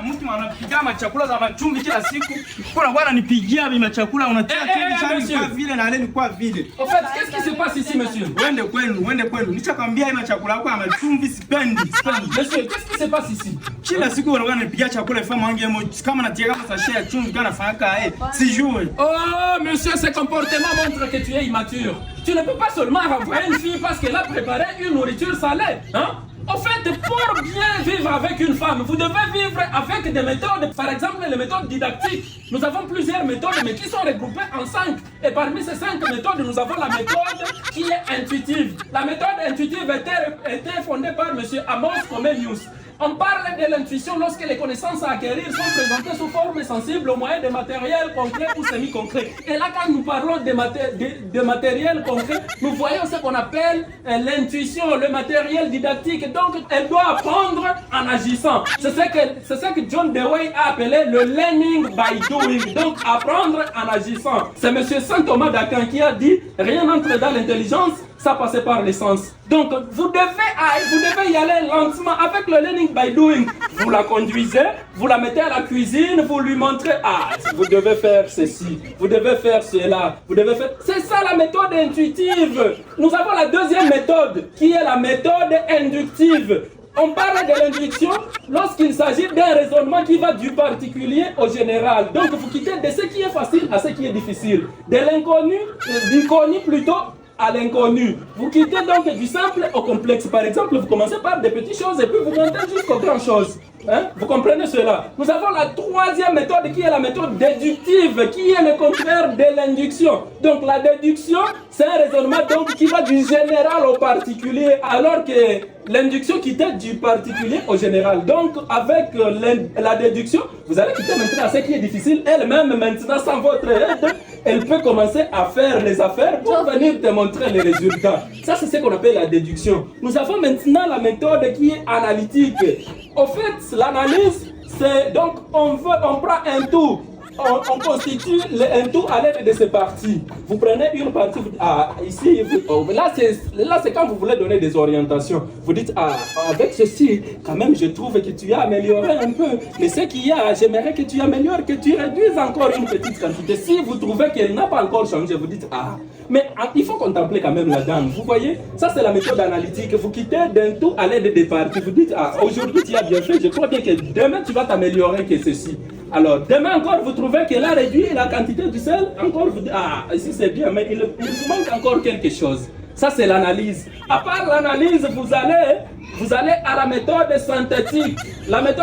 Mtu anapiga machakula za machumvi kila siku. Kuna bwana nipigia mimi machakula unatia chumvi kwa vile na leni kwa vile. En fait, qu'est-ce qui se passe ici, monsieur? Wende kwenu. Nishakwambia hii machakula yako ya machumvi sipendi. Monsieur, qu'est-ce qui se passe ici? Kila siku unakuwa nipigia chakula ifa mangi kama natia kama sachet ya chumvi kana faka sijui. Oh, monsieur, ce comportement montre que tu es immature. Tu ne peux pas seulement avoir une fille parce qu'elle a préparé une nourriture salée, hein? En fait, pour bien vivre avec une femme, vous devez vivre avec des méthodes. Par exemple, les méthodes didactiques. Nous avons plusieurs méthodes, mais qui sont regroupées en 5. Et parmi ces 5 méthodes, nous avons la méthode qui est intuitive. La méthode intuitive était fondée par M. Amos Comenius. On parle de l'intuition lorsque les connaissances à acquérir sont présentées sous forme sensible au moyen de matériel concret ou semi-concret. Et là, quand nous parlons de matériel concret, nous voyons ce qu'on appelle l'intuition, le matériel didactique. Donc, elle doit apprendre en agissant. C'est ce que John Dewey a appelé le learning by doing. Donc, apprendre en agissant. C'est M. Saint Thomas d'Aquin qui a dit « Rien n'entre dans l'intelligence, ça passe par l'essence ». Donc, vous devez y aller lentement avec le learning by doing. Vous la conduisez, vous la mettez à la cuisine, vous lui montrez « Ah, vous devez faire ceci, vous devez faire cela, vous devez faire... » C'est ça la méthode intuitive. Nous avons la deuxième méthode qui est la méthode inductive. On parle de l'induction lorsqu'il s'agit d'un raisonnement qui va du particulier au général. Donc, vous quittez de ce qui est facile à ce qui est difficile. De l'inconnu, du connu plutôt, à l'inconnu. Vous quittez donc du simple au complexe. Par exemple, vous commencez par des petites choses et puis vous montez jusqu'aux grandes choses. Hein? Vous comprenez cela? Nous avons la troisième méthode qui est la méthode déductive, qui est le contraire de l'induction. Donc la déduction, c'est un raisonnement donc, qui va du général au particulier, alors que l'induction quittait du particulier au général. Donc avec la déduction, vous allez quitter maintenant ce qui est difficile. Elle-même maintenant, sans votre aide, elle peut commencer à faire les affaires pour venir te montrer les résultats. Ça, c'est ce qu'on appelle la déduction. Nous avons maintenant la méthode qui est analytique. Au fait, l'analyse, c'est donc on prend un tout. On constitue un tout à l'aide de ces parties. Vous prenez une partie, vous dites, ah, ici, là c'est quand vous voulez donner des orientations. Vous dites, ah, avec ceci, quand même, je trouve que tu as amélioré un peu. Mais ce qu'il y a, j'aimerais que tu améliores, que tu réduises encore une petite quantité. Si vous trouvez qu'elle n'a pas encore changé, vous dites, ah, mais il faut contempler quand même la dame. Vous voyez, ça c'est la méthode analytique. Vous quittez d'un tout à l'aide des parties. Vous dites, ah, aujourd'hui tu as bien fait, je crois bien que demain tu vas t'améliorer que ceci. Alors, demain encore, vous trouvez qu'elle a réduit la quantité du sel, encore vous dites, ah, ici c'est bien, mais il vous manque encore quelque chose. Ça, c'est l'analyse. À part l'analyse, vous allez à la méthode synthétique. La méthode